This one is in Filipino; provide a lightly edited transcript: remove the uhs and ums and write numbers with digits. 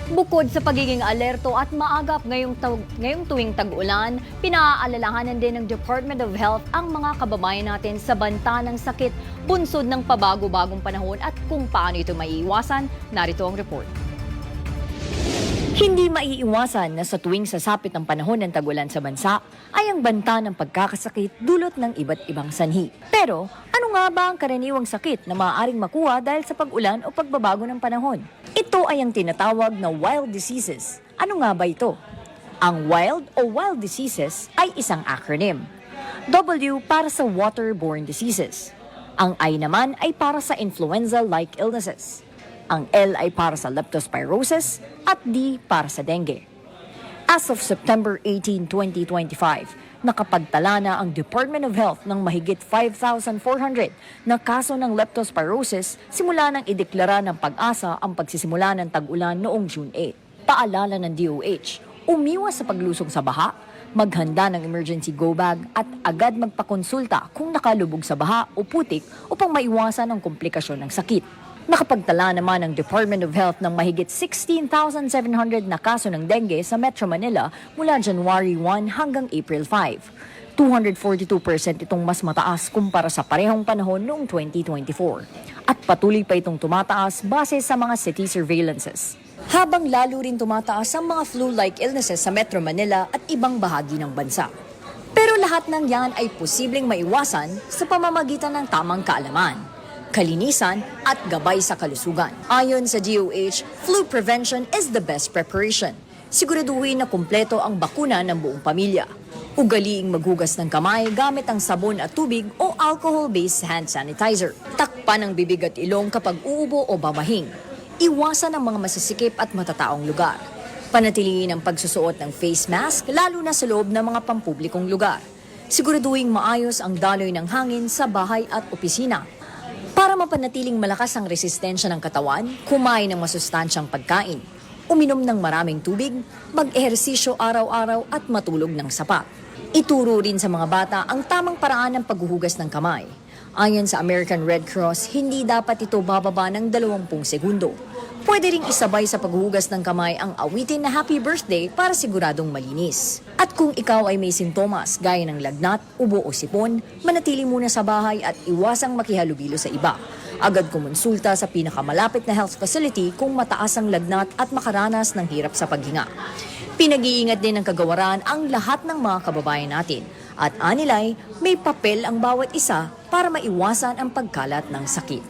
Bukod sa pagiging alerto at maagap ngayong tuwing tag-ulan, pinaaalalahanan din ng Department of Health ang mga kababayan natin sa banta ng sakit, bunsod ng pabago-bagong panahon at kung paano ito maiiwasan. Narito ang report. Hindi maiiwasan na sa tuwing sasapit ng panahon ng tag-ulan sa bansa ay ang banta ng pagkakasakit dulot ng iba't ibang sanhi. Pero ano nga ba ang karaniwang sakit na maaaring makuha dahil sa pag-ulan o pagbabago ng panahon? Ito ay ang tinatawag na wild diseases. Ano nga ba ito? Ang wild o wild diseases ay isang acronym. W para sa waterborne diseases. Ang I naman ay para sa influenza-like illnesses. Ang L ay para sa leptospirosis at D para sa dengue. As of September 18, 2025, nakapagtala na ang Department of Health ng mahigit 5,400 na kaso ng leptospirosis simula nang ideklara ng Pag-asa ang pagsisimula ng tag-ulan noong June 8. Paalala ng DOH, umiwas sa paglusong sa baha, maghanda ng emergency go bag at agad magpakonsulta kung nakalubog sa baha o putik upang maiwasan ang komplikasyon ng sakit. Nakapagtala naman ang Department of Health ng mahigit 16,700 na kaso ng dengue sa Metro Manila mula January 1 hanggang April 5. 242% itong mas mataas kumpara sa parehong panahon noong 2024. At patuloy pa itong tumataas base sa mga city surveillances. Habang lalo rin tumataas ang mga flu-like illnesses sa Metro Manila at ibang bahagi ng bansa. Pero lahat ng yan ay posibleng maiwasan sa pamamagitan ng tamang kaalaman, kalinisan at gabay sa kalusugan. Ayon sa DOH, flu prevention is the best preparation. Siguraduhin na kumpleto ang bakuna ng buong pamilya. Ugaliing maghugas ng kamay gamit ang sabon at tubig o alcohol-based hand sanitizer. Takpan ang bibig at ilong kapag uubo o bamahing. Iwasan ang mga masisikip at matataong lugar. Panatilihin ang pagsusuot ng face mask lalo na sa loob ng mga pampublikong lugar. Siguraduhin maayos ang daloy ng hangin sa bahay at opisina. Para mapanatiling malakas ang resistensya ng katawan, kumain ng masustansyang pagkain, uminom ng maraming tubig, mag-ehersisyo araw-araw at matulog ng sapat. Ituro rin sa mga bata ang tamang paraan ng paghuhugas ng kamay. Ayon sa American Red Cross, hindi dapat ito bababa ng 20 segundo. Pwede ring isabay sa paghuhugas ng kamay ang awitin na Happy Birthday para siguradong malinis. At kung ikaw ay may sintomas gaya ng lagnat, ubo o sipon, manatili muna sa bahay at iwasang makihalubilo sa iba. Agad kumonsulta sa pinakamalapit na health facility kung mataas ang lagnat at makaranas ng hirap sa paghinga. Pinag-iingat din ng kagawaran ang lahat ng mga kababayan natin. At anilay, may papel ang bawat isa para maiwasan ang pagkalat ng sakit.